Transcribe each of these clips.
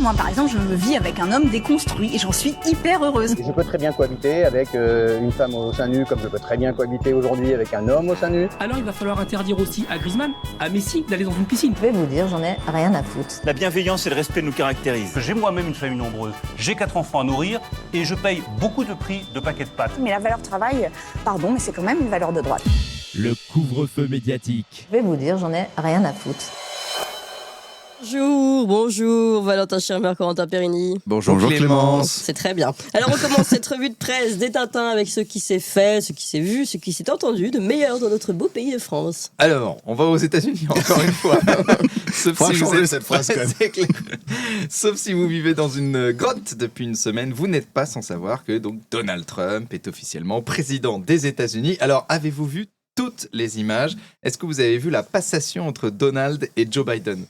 Moi, par exemple, je vis avec un homme déconstruit et j'en suis hyper heureuse. Je peux très bien cohabiter avec une femme au sein nu, comme je peux très bien cohabiter aujourd'hui avec un homme au sein nu. Alors il va falloir interdire aussi à Griezmann, à Messi, d'aller dans une piscine. Je vais vous dire, j'en ai rien à foutre. La bienveillance et le respect nous caractérisent. J'ai moi-même une famille nombreuse, j'ai 4 enfants à nourrir et je paye beaucoup de prix de paquets de pâtes. Mais la valeur travail, pardon, mais c'est quand même une valeur de droite. Le couvre-feu médiatique. Je vais vous dire, j'en ai rien à foutre. Bonjour, Valentin Schirmer, Corentin Perini. Bonjour Clémence. C'est très bien. Alors on commence cette revue de presse des Tintins avec ce qui s'est fait, ce qui s'est vu, ce qui s'est entendu de meilleur dans notre beau pays de France. Alors, on va aux États-Unis encore une fois. Sauf si vous êtes... cette phrase quand même. Sauf si vous vivez dans une grotte depuis une semaine, vous n'êtes pas sans savoir que donc Donald Trump est officiellement président des États-Unis. Alors, avez-vous vu toutes les images? Est-ce que vous avez vu la passation entre Donald et Joe Biden?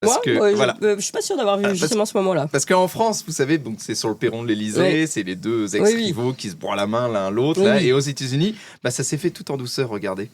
Je suis pas sûr d'avoir vu justement ce moment-là. Parce qu'en France, vous savez, donc c'est sur le perron de l'Élysée, c'est les deux ex-rivaux qui se broient la main l'un l'autre. Là, et aux États-Unis, ça s'est fait tout en douceur, regardez.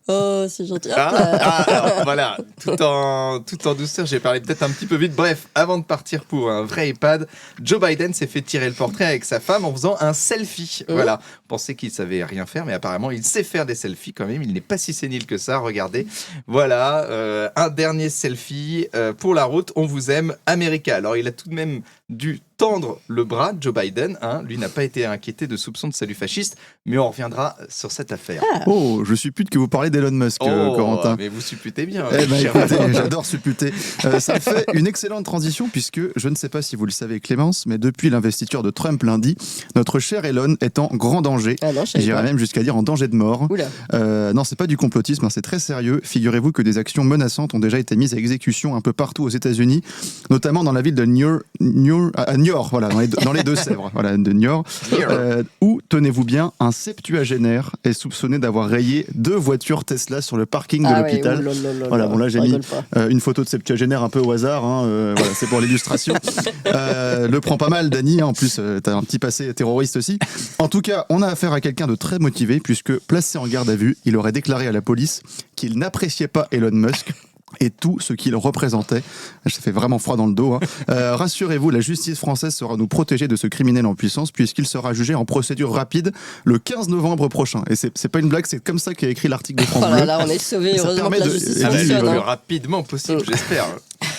Oh, c'est gentil. Alors, voilà, tout en douceur, j'ai parlé peut-être un petit peu vite. Bref, avant de partir pour un vrai EHPAD, Joe Biden s'est fait tirer le portrait avec sa femme en faisant un selfie. Voilà, on pensait qu'il savait rien faire, mais apparemment il sait faire des selfies quand même. Il n'est pas si sénile que ça, regardez. Voilà, un dernier selfie pour la route. On vous aime, America. Alors il a tout de même dû tendre le bras, Joe Biden. Lui n'a pas été inquiété de soupçons de salut fasciste, mais on reviendra sur cette affaire. Oh, je suppute que vous parlez d'Elon Musk, Corentin. Mais vous supputez bien. Écoutez, j'adore supputer. Ça fait une excellente transition puisque, je ne sais pas si vous le savez Clémence, mais depuis l'investiture de Trump lundi, notre cher Elon est en grand danger. J'irais même jusqu'à dire en danger de mort. Non, c'est pas du complotisme, c'est très sérieux. Figurez-vous que des actions menaçantes ont déjà été mises à exécution un peu partout aux États-Unis, notamment dans la ville de Niort, voilà, dans les Deux-Sèvres, voilà, de Niort, où, tenez-vous bien, un septuagénaire est soupçonné d'avoir rayé 2 voitures Tesla sur le parking de l'hôpital. Voilà, bon là j'ai mis une photo de septuagénaire un peu au hasard, voilà, c'est pour l'illustration. Le prend pas mal, Dany, en plus t'as un petit passé terroriste aussi. En tout cas, on a affaire à quelqu'un de très motivé puisque, placé en garde à vue, il aurait déclaré à la police qu'il n'appréciait pas Elon Musk et tout ce qu'il représentait. Ça fait vraiment froid dans le dos. Rassurez-vous, la justice française saura nous protéger de ce criminel en puissance puisqu'il sera jugé en procédure rapide le 15 novembre prochain. Et c'est pas une blague, c'est comme ça qu'a écrit l'article de France Bleu. Là, on est sauvés, heureusement que la justice fonctionne. Le plus rapidement possible, j'espère.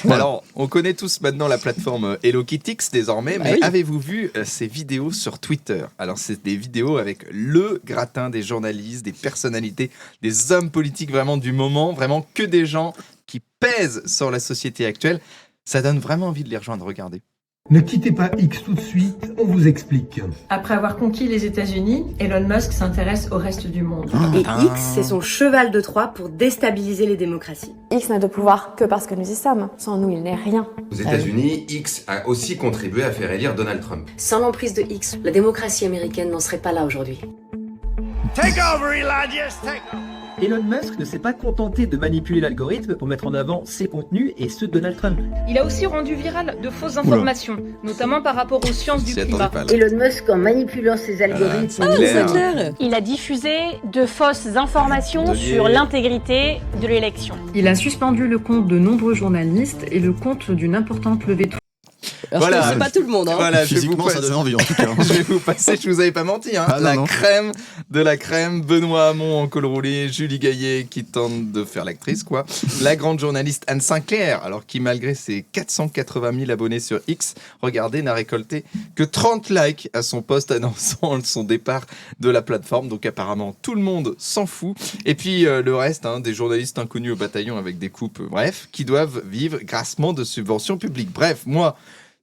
Alors, on connaît tous maintenant la plateforme HelloKittix désormais, mais avez-vous vu ces vidéos sur Twitter? Alors, c'est des vidéos avec le gratin des journalistes, des personnalités, des hommes politiques vraiment du moment, vraiment que des gens qui pèsent sur la société actuelle. Ça donne vraiment envie de les rejoindre, regardez. Ne quittez pas X tout de suite, on vous explique. Après avoir conquis les États-Unis, Elon Musk s'intéresse au reste du monde. Et X, c'est son cheval de Troie pour déstabiliser les démocraties. X n'a de pouvoir que parce que nous y sommes. Sans nous, il n'est rien. Aux États-Unis, X a aussi contribué à faire élire Donald Trump. Sans l'emprise de X, la démocratie américaine n'en serait pas là aujourd'hui. Take over, Elijah, take over. Elon Musk ne s'est pas contenté de manipuler l'algorithme pour mettre en avant ses contenus et ceux de Donald Trump. Il a aussi rendu viral de fausses informations, notamment par rapport aux sciences du climat. Elon Musk, en manipulant ses algorithmes... c'est clair. Il a diffusé de fausses informations sur l'intégrité de l'élection. Il a suspendu le compte de nombreux journalistes et le compte d'une importante levée de fonds. Alors voilà, c'est pas tout le monde. Voilà, physiquement, ça donne envie en tout cas. Je vais vous passer, je vous avais pas menti, crème de la crème. Benoît Hamon en col roulé, Julie Gaillet qui tente de faire l'actrice, quoi. La grande journaliste Anne Sinclair, alors qui malgré ses 480 000 abonnés sur X, regardez, n'a récolté que 30 likes à son post annonçant son départ de la plateforme. Donc apparemment, tout le monde s'en fout. Et puis le reste, des journalistes inconnus au bataillon avec des coupes, bref, qui doivent vivre grassement de subventions publiques. Bref, moi...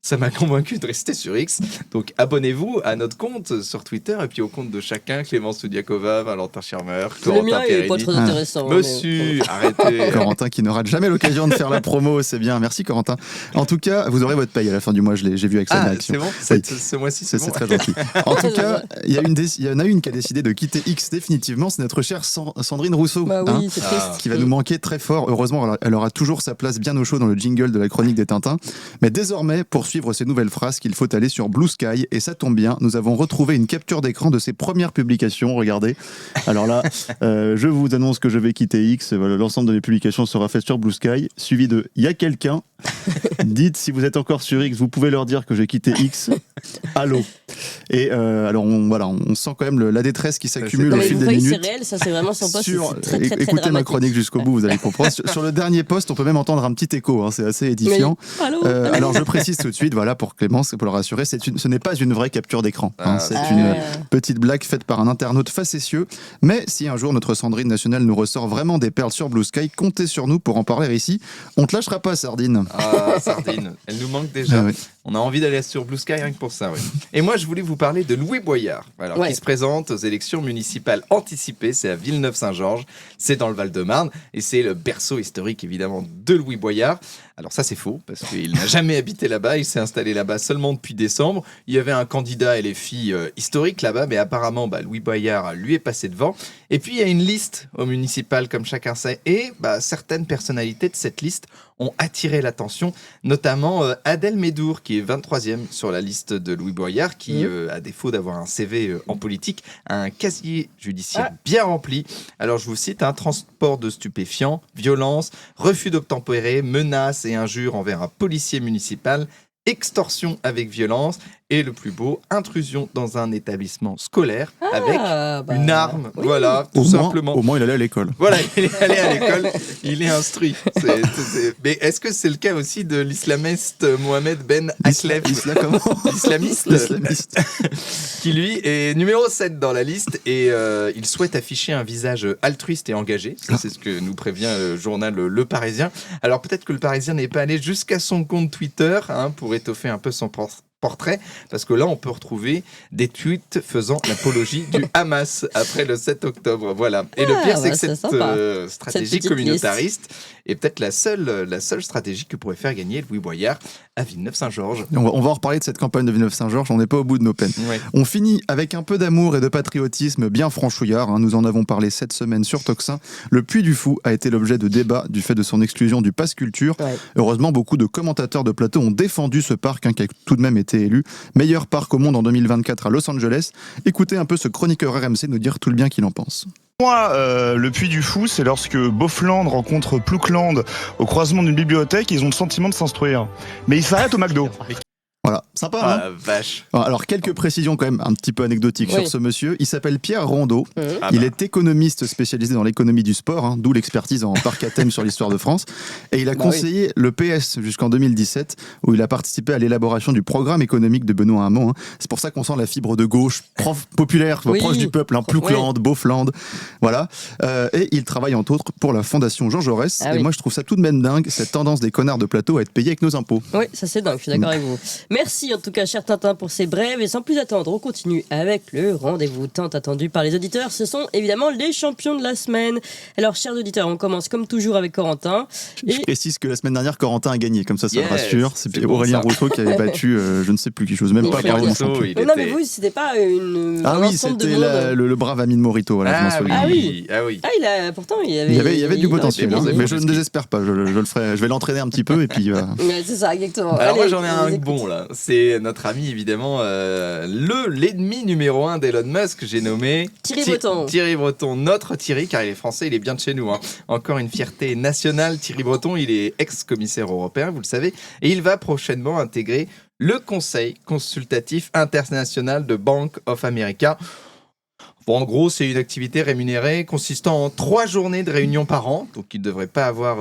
ça m'a convaincu de rester sur X. Donc abonnez-vous à notre compte sur Twitter et puis au compte de chacun, Clémence Soudiakova, Valentin Schirmer, Corentin Perini. Le mien est pas très intéressant. Monsieur, arrêtez. Corentin qui ne rate jamais l'occasion de faire la promo, c'est bien. Merci Corentin. En tout cas, vous aurez votre paye à la fin du mois, j'ai vu avec sa réaction. C'est bon, ce mois-ci, c'est bon. C'est très gentil. En tout cas, il y en a une qui a décidé de quitter X définitivement, c'est notre chère Sandrine Rousseau. Oui, c'est triste. Qui va nous manquer très fort. Heureusement, elle aura toujours sa place bien au chaud dans le jingle de la chronique des Tintins. Mais désormais, pour suivre ces nouvelles phrases qu'il faut aller sur Blue Sky. Et ça tombe bien, nous avons retrouvé une capture d'écran de ses premières publications. Regardez. Alors là, je vous annonce que je vais quitter X. L'ensemble de mes publications sera fait sur Blue Sky, suivi de « Il y a quelqu'un ». Dites si vous êtes encore sur X, vous pouvez leur dire que j'ai quitté X. Allô. Et alors on sent quand même la détresse qui s'accumule au fil des minutes. C'est réel, ça c'est vraiment son poste. Très écoutez dramatique. ma chronique jusqu'au bout, vous allez comprendre. Sur le dernier post, on peut même entendre un petit écho. C'est assez édifiant. Oui. Allô. Alors je précise tout de suite, voilà pour Clémence, pour le rassurer, ce n'est pas une vraie capture d'écran. C'est une petite blague faite par un internaute facétieux. Mais si un jour notre Sandrine nationale nous ressort vraiment des perles sur Blue Sky, comptez sur nous pour en parler ici. On te lâchera pas, Sardine. Ah, Sardine, elle nous manque déjà. Oui. On a envie d'aller sur Blue Sky rien que pour ça. Oui. Et moi, je voulais vous parler de Louis Boyard, qui se présente aux élections municipales anticipées. C'est à Villeneuve-Saint-Georges, c'est dans le Val-de-Marne, et c'est le berceau historique évidemment de Louis Boyard. Alors ça c'est faux, parce qu'il n'a jamais habité là-bas, il s'est installé là-bas seulement depuis décembre. Il y avait un candidat LFI historique là-bas, mais apparemment Louis Boyard lui est passé devant. Et puis il y a une liste au municipal, comme chacun sait, et certaines personnalités de cette liste ont attiré l'attention, notamment Adèle Médour, qui est 23e sur la liste de Louis Boyard, qui, à défaut d'avoir un CV en politique, a un casier judiciaire bien rempli. Alors je vous cite, transport de stupéfiants, violence, refus d'obtempérer, menaces et injures envers un policier municipal, extorsion avec violence et le plus beau, intrusion dans un établissement scolaire avec une arme. Oui. Voilà, tout simplement. Au moins, il allait à l'école. Voilà, il est allé à l'école, il est instruit. Mais est-ce que c'est le cas aussi de l'islamiste Mohamed Ben Aklef, l'islamiste qui lui est numéro 7 dans la liste et il souhaite afficher un visage altruiste et engagé. Ça, c'est ce que nous prévient le journal Le Parisien. Alors peut-être que Le Parisien n'est pas allé jusqu'à son compte Twitter pour étoffer un peu son portrait, parce que là on peut retrouver des tweets faisant l'apologie du Hamas après le 7 octobre. Voilà. Et le pire, c'est que cette stratégie communautariste est peut-être la seule stratégie que pourrait faire gagner Louis Boyard à Villeneuve-Saint-Georges. On va en reparler de cette campagne de Villeneuve-Saint-Georges, on n'est pas au bout de nos peines. Ouais. On finit avec un peu d'amour et de patriotisme bien franchouillard. Nous en avons parlé cette semaine sur Toxin. Le Puy du Fou a été l'objet de débats du fait de son exclusion du Pass Culture. Ouais. Heureusement, beaucoup de commentateurs de plateau ont défendu ce parc qui a tout de même été élu meilleur parc au monde en 2024 à Los Angeles. Écoutez un peu ce chroniqueur RMC nous dire tout le bien qu'il en pense. Moi, le Puy du Fou, c'est lorsque Beaufland rencontre Ploucland au croisement d'une bibliothèque, ils ont le sentiment de s'instruire. Mais ils s'arrêtent au McDo. Voilà, sympa, vache. Alors, quelques précisions quand même un petit peu anecdotiques sur ce monsieur. Il s'appelle Pierre Rondeau. Il est économiste spécialisé dans l'économie du sport, d'où l'expertise en parc à thème sur l'histoire de France. Et il a conseillé le PS jusqu'en 2017, où il a participé à l'élaboration du programme économique de Benoît Hamon. C'est pour ça qu'on sent la fibre de gauche, populaire, proche du peuple, Ploucland, Beaufland. Voilà. Et il travaille entre autres pour la Fondation Jean Jaurès. Et moi, je trouve ça tout de même dingue, cette tendance des connards de plateau à être payés avec nos impôts. Oui, ça c'est dingue, je suis d'accord avec vous. Merci en tout cas, cher Tintin, pour ces brèves. Et sans plus attendre, on continue avec le rendez-vous tant attendu par les auditeurs. Ce sont évidemment les champions de la semaine. Alors, chers auditeurs, on commence comme toujours avec Corentin. Je précise que la semaine dernière, Corentin a gagné, comme ça me rassure. C'est Aurélien Rousseau qui avait battu, je ne sais plus qui, j'ose même pas parler de champion. Non, mais vous, c'était pas une. Ah oui, c'était le brave ami de Morito. Voilà, pourtant, il y avait du potentiel, mais je ne désespère pas. Je le ferai. Je vais l'entraîner un petit peu et puis. C'est ça, exactement. Alors moi, j'en ai un bon là. C'est notre ami évidemment, l'ennemi numéro 1 d'Elon Musk, j'ai nommé Thierry Breton, notre Thierry, car il est français, il est bien de chez nous. Encore une fierté nationale. Thierry Breton, il est ex-commissaire européen, vous le savez, et il va prochainement intégrer le Conseil consultatif international de Bank of America. Bon, en gros, c'est une activité rémunérée consistant en 3 journées de réunion par an, donc il devrait avoir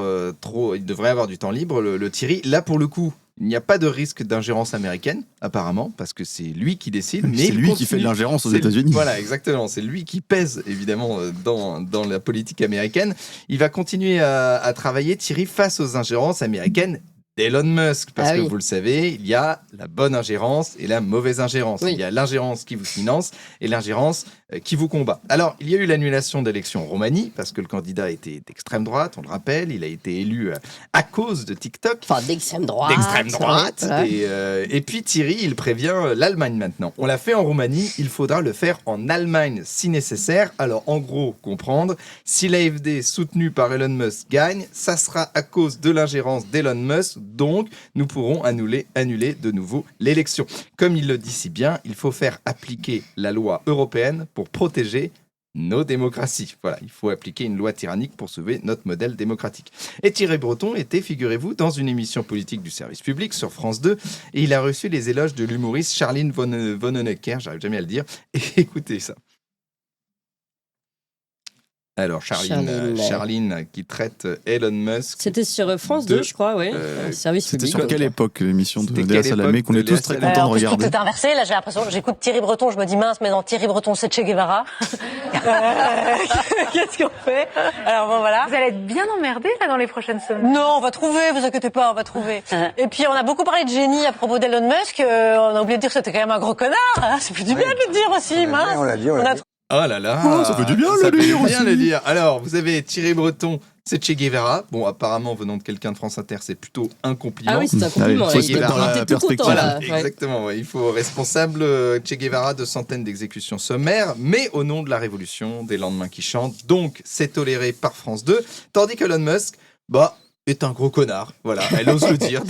du temps libre, le Thierry. Là, pour le coup, il n'y a pas de risque d'ingérence américaine, apparemment, parce que c'est lui qui décide. Mais c'est lui qui fait de l'ingérence aux États-Unis. Voilà, exactement. C'est lui qui pèse, évidemment, dans la politique américaine. Il va continuer à travailler, Thierry, face aux ingérences américaines d'Elon Musk, parce que vous le savez, il y a la bonne ingérence et la mauvaise ingérence. Il y a l'ingérence qui vous finance et l'ingérence qui vous combat. Alors, il y a eu l'annulation d'élections en Roumanie, parce que le candidat était d'extrême droite, on le rappelle, il a été élu à cause de TikTok. Enfin, d'extrême droite. Et puis Thierry, il prévient l'Allemagne maintenant. On l'a fait en Roumanie, il faudra le faire en Allemagne si nécessaire. Alors, en gros, comprendre, si l'AfD soutenue par Elon Musk gagne, ça sera à cause de l'ingérence d'Elon Musk donc nous pourrons annuler de nouveau l'élection. Comme il le dit si bien, il faut faire appliquer la loi européenne pour protéger nos démocraties. Voilà, il faut appliquer une loi tyrannique pour sauver notre modèle démocratique. Et Thierry Breton était, figurez-vous, dans une émission politique du service public sur France 2 et il a reçu les éloges de l'humoriste Charline Vonhoenacker, j'arrive jamais à le dire, et écoutez ça. Alors, Charline qui traite Elon Musk. C'était sur France 2, je crois, oui. Service C'était public. sur quelle époque, l'émission de Léa Salamé, qu'on est tous très contents de regarder? Tout inversé, là j'ai l'impression, j'écoute Thierry Breton, je me dis mince, mais non, Thierry Breton c'est Che Guevara. Qu'est-ce qu'on fait? Alors bon, voilà. Vous allez être bien emmerdés là dans les prochaines semaines. Non, on va trouver, vous inquiétez pas, on va trouver. Et puis on a beaucoup parlé de génie à propos d'Elon Musk, on a oublié de dire que c'était quand même un gros connard, hein. C'est plus du bien de le dire aussi, mince. On l'a dit, on l'a dit. Oh là là, ça fait du bien ça le fait dire du bien aussi. le dire. Alors, vous avez Thierry Breton, c'est Che Guevara. Bon, apparemment, venant de quelqu'un de France Inter, c'est plutôt un compliment. Ah oui, c'est un compliment. Allez, faut se mettre dans la perspective. Voilà, Ouais. exactement. Ouais. Il faut responsable Che Guevara de centaines d'exécutions sommaires, mais au nom de la révolution, des lendemains qui chantent. Donc, c'est toléré par France 2. Tandis que Elon Musk, est un gros connard. Voilà, elle ose le dire.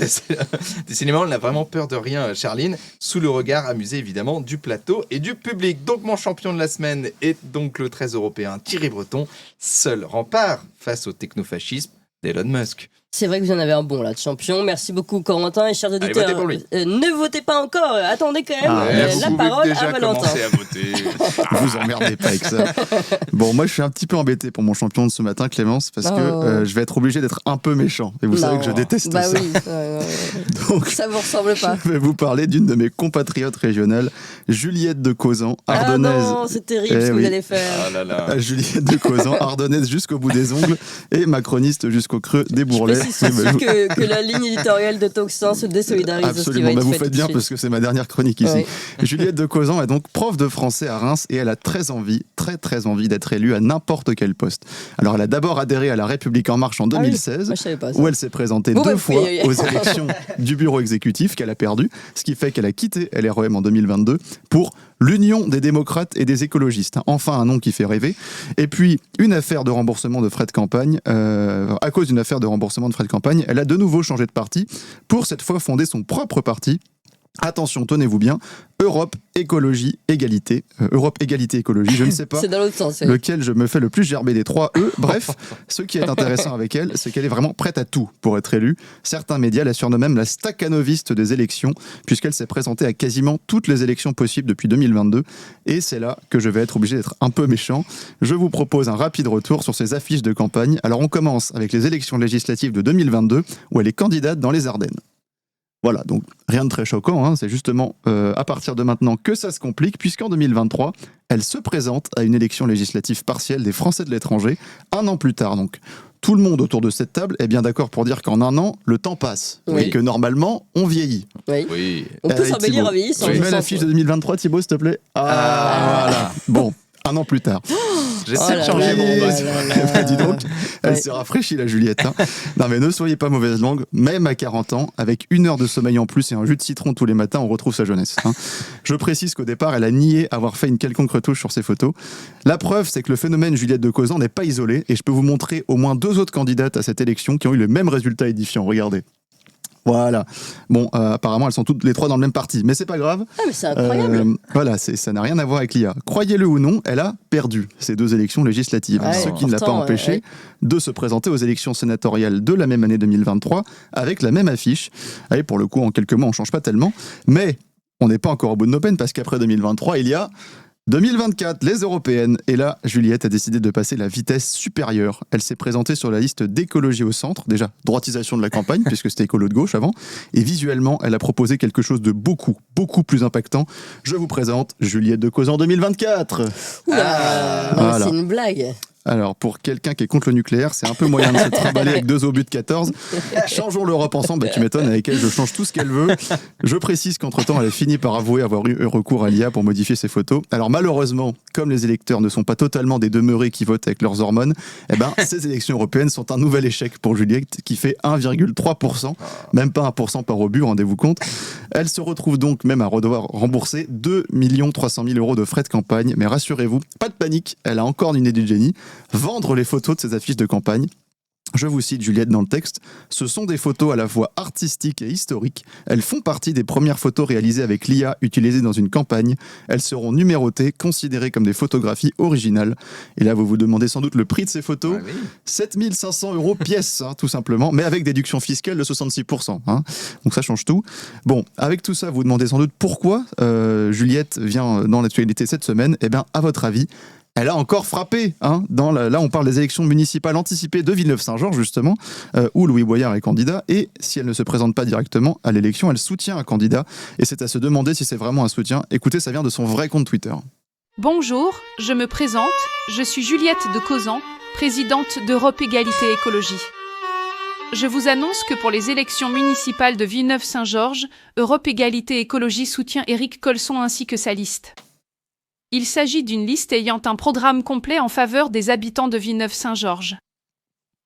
Décidément, elle n'a vraiment peur de rien, Charline, sous le regard amusé évidemment du plateau et du public. Donc mon champion de la semaine est donc le 13 européen Thierry Breton, seul rempart face au technofascisme d'Elon Musk. C'est vrai que vous en avez un bon là de champion. Merci beaucoup Corentin et chers auditeurs. Allez, votez pour lui. Ne votez pas encore. Attendez quand même la parole à Valentin. Commencer à voter. Vous emmerdez pas avec ça. Bon, moi je suis un petit peu embêté pour mon champion de ce matin, Clémence, parce que je vais être obligé d'être un peu méchant. Et vous savez que je déteste ça. Oui. Donc, ça vous ressemble pas. Je vais vous parler d'une de mes compatriotes régionales, Juliette de Cauzan, ardennaise. Ah non, c'est terrible ce que vous allez faire. Ah là là. Juliette de Cauzan, ardennaise jusqu'au bout des ongles et macroniste jusqu'au creux des bourrelets. C'est sûr que la ligne éditoriale de Toxin se désolidarise. Absolument, vous faites bien parce que c'est ma dernière chronique ici. Oui. Juliette de Cauzan est donc prof de français à Reims et elle a très envie d'être élue à n'importe quel poste. Alors elle a d'abord adhéré à La République En Marche en 2016, Moi, je savais pas ça. où elle s'est présentée deux fois aux élections du bureau exécutif qu'elle a perdu, ce qui fait qu'elle a quitté LREM en 2022 pour l'Union des démocrates et des écologistes. Enfin, un nom qui fait rêver. Et puis, une affaire de remboursement de frais de campagne. À cause d'une affaire de remboursement de frais de campagne, elle a de nouveau changé de parti pour cette fois fonder son propre parti. Attention, tenez-vous bien, Europe, écologie, égalité. Europe, égalité, écologie, je ne sais pas c'est dans l'autre sens, lequel je me fais le plus gerber des trois E. Bref, ce qui est intéressant avec elle, c'est qu'elle est vraiment prête à tout pour être élue. Certains médias la surnomment même la stakhanoviste des élections, puisqu'elle s'est présentée à quasiment toutes les élections possibles depuis 2022. Et c'est là que je vais être obligé d'être un peu méchant. Je vous propose un rapide retour sur ses affiches de campagne. Alors on commence avec les élections législatives de 2022, où elle est candidate dans les Ardennes. Voilà, donc rien de très choquant, hein, c'est justement à partir de maintenant que ça se complique, puisqu'en 2023, elle se présente à une élection législative partielle des Français de l'étranger, un an plus tard. Donc tout le monde autour de cette table est bien d'accord pour dire qu'en un an, le temps passe, et que normalement, on vieillit. Oui. On peut s'embellir en vieillissant. Tu mets l'affiche de 2023, Thibaut, s'il te plaît. Voilà. Bon. Un an plus tard. J'essaie de changer mon boss. Dis donc, elle s'est rafraîchie la Juliette. Hein. Non mais ne soyez pas mauvaise langue, même à 40 ans, avec 1 heure de sommeil en plus et un jus de citron tous les matins, on retrouve sa jeunesse. Hein. Je précise qu'au départ, elle a nié avoir fait une quelconque retouche sur ses photos. La preuve, c'est que le phénomène Juliette de Cauzan n'est pas isolé, et je peux vous montrer au moins 2 autres candidates à cette élection qui ont eu le même résultat édifiant. Regardez. Voilà. Bon, apparemment, elles sont toutes les 3 dans le même parti, mais c'est pas grave. Ah, mais c'est incroyable. Voilà, ça n'a rien à voir avec l'IA. Croyez-le ou non, elle a perdu ces 2 élections législatives, ce qui ne l'a pas empêché de se présenter aux élections sénatoriales de la même année 2023 avec la même affiche. Allez, pour le coup, en quelques mois, on change pas tellement, mais on n'est pas encore au bout de nos peines parce qu'après 2023, il y a 2024, les européennes. Et là, Juliette a décidé de passer la vitesse supérieure. Elle s'est présentée sur la liste d'écologie au centre. Déjà, droitisation de la campagne, puisque c'était écolo de gauche avant. Et visuellement, elle a proposé quelque chose de beaucoup plus impactant. Je vous présente Juliette de Cauzan 2024. Voilà. C'est une blague. Alors, pour quelqu'un qui est contre le nucléaire, c'est un peu moyen de se trimballer avec 2 obus de 14. Changeons l'Europe ensemble. Tu m'étonnes, avec elle, je change tout ce qu'elle veut. Je précise qu'entre-temps, elle a fini par avouer avoir eu recours à l'IA pour modifier ses photos. Alors, malheureusement, comme les électeurs ne sont pas totalement des demeurés qui votent avec leurs hormones, ces élections européennes sont un nouvel échec pour Juliette, qui fait 1,3%, même pas 1% par obus, rendez-vous compte. Elle se retrouve donc même à devoir rembourser 2 300 000 € de frais de campagne. Mais rassurez-vous, pas de panique, elle a encore une idée de génie. Vendre les photos de ses affiches de campagne. Je vous cite Juliette dans le texte. « Ce sont des photos à la fois artistiques et historiques. Elles font partie des premières photos réalisées avec l'IA utilisées dans une campagne. Elles seront numérotées, considérées comme des photographies originales. » Et là, vous vous demandez sans doute le prix de ces photos. 7 500 € pièce, tout simplement, mais avec déduction fiscale de 66%. Donc ça change tout. Bon, avec tout ça, vous vous demandez sans doute pourquoi Juliette vient dans l'actualité cette semaine. Eh bien, à votre avis, elle a encore frappé. Là, on parle des élections municipales anticipées de Villeneuve-Saint-Georges, justement, où Louis Boyard est candidat. Et si elle ne se présente pas directement à l'élection, elle soutient un candidat. Et c'est à se demander si c'est vraiment un soutien. Écoutez, ça vient de son vrai compte Twitter. Bonjour, je me présente. Je suis Juliette de Causan, présidente d'Europe Égalité Écologie. Je vous annonce que pour les élections municipales de Villeneuve-Saint-Georges, Europe Égalité Écologie soutient Éric Colson ainsi que sa liste. Il s'agit d'une liste ayant un programme complet en faveur des habitants de Villeneuve-Saint-Georges.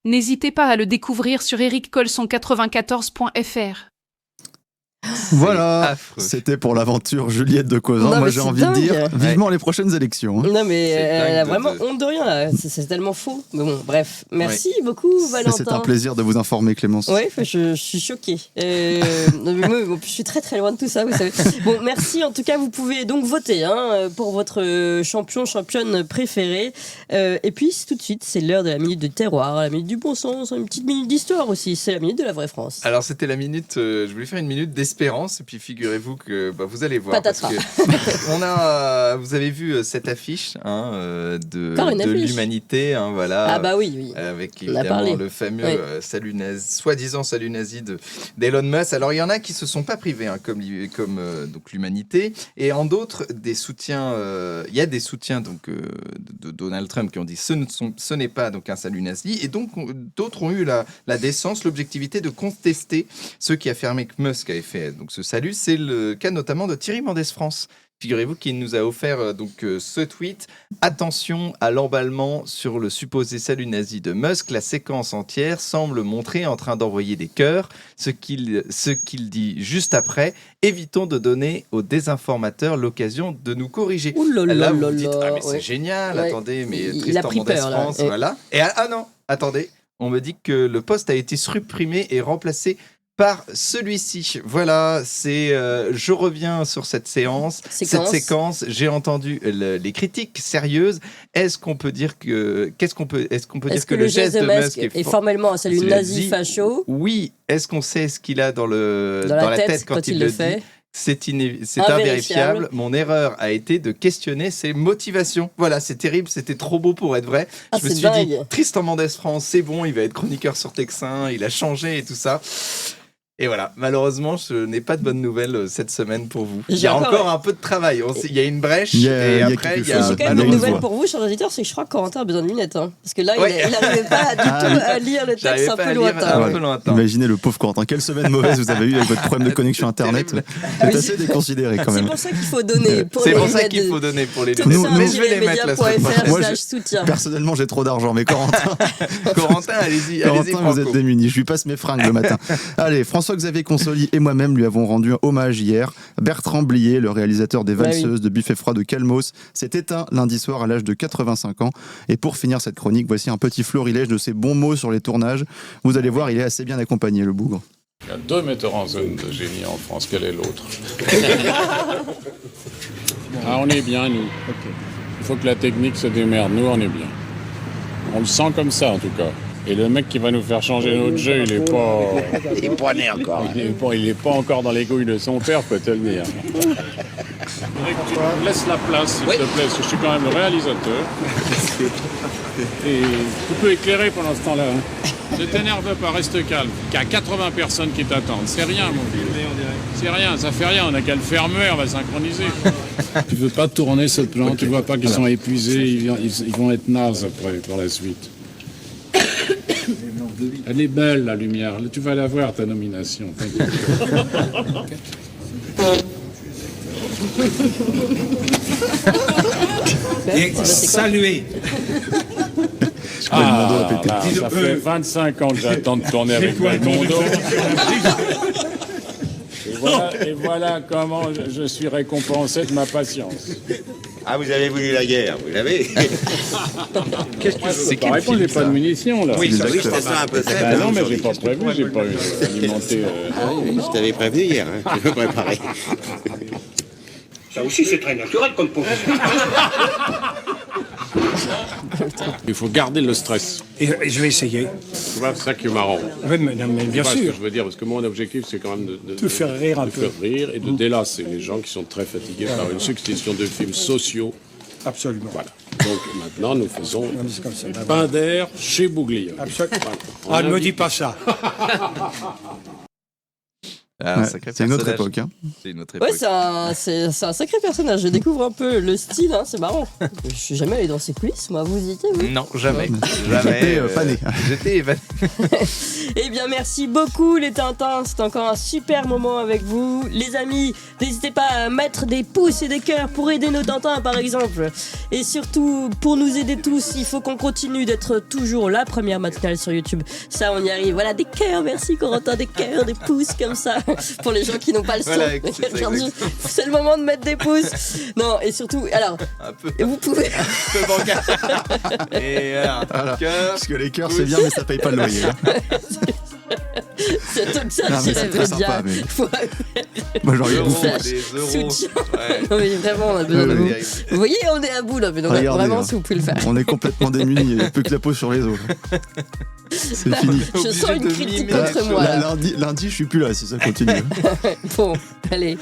N'hésitez pas à le découvrir sur ericcolson94.fr. Voilà, c'était pour l'aventure Juliette de Causan. Moi j'ai envie de dire vivement les prochaines élections. Non mais elle a vraiment honte de rien là, c'est tellement faux. Mais bon, bref, merci beaucoup Valentin. C'est un plaisir de vous informer Clémence. Oui, je suis choquée. Moi, je suis très très loin de tout ça, vous savez. Bon, merci en tout cas, vous pouvez donc voter pour votre championne préférée. Et puis tout de suite, c'est l'heure de la minute de terroir, la minute du bon sens, une petite minute d'histoire aussi, c'est la minute de la vraie France. Alors c'était la minute, je voulais faire une minute d'espérance. Et puis figurez-vous que vous allez voir. Patatras. Parce que vous avez vu cette affiche de l'humanité, voilà. Ah bah oui. Avec évidemment le fameux soi-disant salut nazi d'Elon Musk. Alors il y en a qui se sont pas privés, comme donc l'humanité, et en d'autres des soutiens. Il y a des soutiens donc de Donald Trump qui ont dit ce n'est pas donc un salut nazi, et donc d'autres ont eu la décence, l'objectivité de contester ceux qui affirmaient que Musk avait fait donc ce salut. C'est le cas notamment de Thierry Mendès France. Figurez-vous qu'il nous a offert ce tweet. Attention à l'emballement sur le supposé salut nazi de Musk. La séquence entière semble montrer en train d'envoyer des cœurs. Ce qu'il dit juste après. Évitons de donner aux désinformateurs l'occasion de nous corriger. Là, vous vous dites, mais c'est génial. Attendez, mais Tristan Mendès France, voilà. Et non, attendez. On me dit que le post a été supprimé et remplacé par celui-ci. Voilà, je reviens sur cette séquence. J'ai entendu les critiques sérieuses. Est-ce qu'on peut dire que le geste de Musk est formellement un salut nazi facho? Oui. Est-ce qu'on sait ce qu'il a dans la tête quand il le fait? C'est invérifiable. Mon erreur a été de questionner ses motivations. Voilà, c'est terrible, c'était trop beau pour être vrai. Je me suis dit, Tristan Mendès France, c'est bon, il va être chroniqueur sur Texin, il a changé et tout ça. Et voilà, malheureusement, je n'ai pas de bonnes nouvelles cette semaine pour vous. Il y a encore un peu de travail. Il y a une brèche et après, il y a... J'ai quand même une nouvelle pour vous, chers auditeurs, c'est que je crois que Corentin a besoin de lunettes. Parce que là, il n'arrivait pas du tout à lire le texte un peu lointain. Imaginez le pauvre Corentin. Quelle semaine mauvaise vous avez eu avec votre problème de connexion Internet. C'est assez déconsidéré quand même. C'est pour ça qu'il faut donner. C'est pour ça qu'il faut donner pour les lunettes. Mais je vais les mettre la semaine prochaine. Personnellement, j'ai trop d'argent, mais Corentin, allez-y. Corentin, vous êtes démuni. Je lui passe mes fringues le matin. Allez, François-Xavier Consoli et moi-même lui avons rendu un hommage hier. Bertrand Blier, le réalisateur des Valseuses, de Buffet Froid de Calmos, s'est éteint lundi soir à l'âge de 85 ans. Et pour finir cette chronique, voici un petit florilège de ses bons mots sur les tournages. Vous allez voir, il est assez bien accompagné, le bougre. Il y a 2 metteurs en zone de génie en France. Quel est l'autre? On est bien, nous. Il faut que la technique se démerde. Nous, on est bien. On le sent comme ça, en tout cas. Et le mec qui va nous faire changer notre jeu, il est pas... Il est pas né encore. Il est pas encore dans les couilles de son père, peut te le dire. Tu me laisses la place, s'il te plaît, parce que je suis quand même le réalisateur. Et tu peux éclairer pendant ce temps-là. Ne t'énerve pas, reste calme. Il y a 80 personnes qui t'attendent. C'est rien, mon vieux. C'est rien, ça fait rien. On n'a qu'à le fermer, on va synchroniser. Tu veux pas tourner ce plan, tu vois pas qu'ils sont épuisés, ils vont être nazes après, par la suite. Elle est belle, la lumière. Tu vas la voir, ta nomination. Et saluer. Ça fait 25 ans que j'attends de tourner avec Belmondo. Et voilà comment je suis récompensé de ma patience. Ah, vous avez voulu la guerre, vous l'avez. Qu'est-ce que tu veux? C'est pas répondre, j'ai pas de munitions là. Oui, c'était ça un peu fait. Bah non, mais j'ai pas prévu, j'ai pas alimenté. Ah oui, je t'avais prévenu hier, hein. Je me préparais. Ça aussi, c'est très naturel comme position. Il faut garder le stress. Et je vais essayer. Tu vois, c'est ça qui est marrant. Oui, mais bien sûr. sûr. Ce que je veux dire, parce que mon objectif, c'est quand même de faire rire un peu. De faire rire et de délasser les gens qui sont très fatigués par une succession de films sociaux. Absolument. Voilà. Donc maintenant, nous faisons pain d'air chez Bouglia. Absolument. Voilà. Ne me dis pas ça. C'est une autre époque. Hein. C'est une autre époque. Ouais, c'est un sacré personnage. Je découvre un peu le style, hein, c'est marrant. Je suis jamais allé dans ses coulisses, moi. Vous y étiez, vous? Non, jamais. J'étais pané. J'étais évané. Eh bien, merci beaucoup, les Tintins. C'était encore un super moment avec vous. Les amis, n'hésitez pas à mettre des pouces et des cœurs pour aider nos Tintins, par exemple. Et surtout, pour nous aider tous, il faut qu'on continue d'être toujours la première matinale sur YouTube. Ça, on y arrive. Voilà, des cœurs, merci Corentin, des cœurs, des pouces comme ça. Pour les gens qui n'ont pas le son. Voilà, c'est le moment de mettre des pouces. Non, et surtout, alors, vous pouvez. Et alors, parce que les cœurs, c'est bien, mais ça paye pas le loyer. C'est tout ça, non, mais c'est très sympa. Mais... Moi, j'en ai bouffé. Des euros. Ouais. Non, mais vraiment, on a besoin de vous. Vous voyez, on est à bout là, mais donc, vraiment, si vous pouvez le faire. On est complètement démunis, il n'y a plus que la peau sur les os. C'est fini. Je sens une critique contre moi. Lundi, je suis plus là si ça continue. Bon, allez.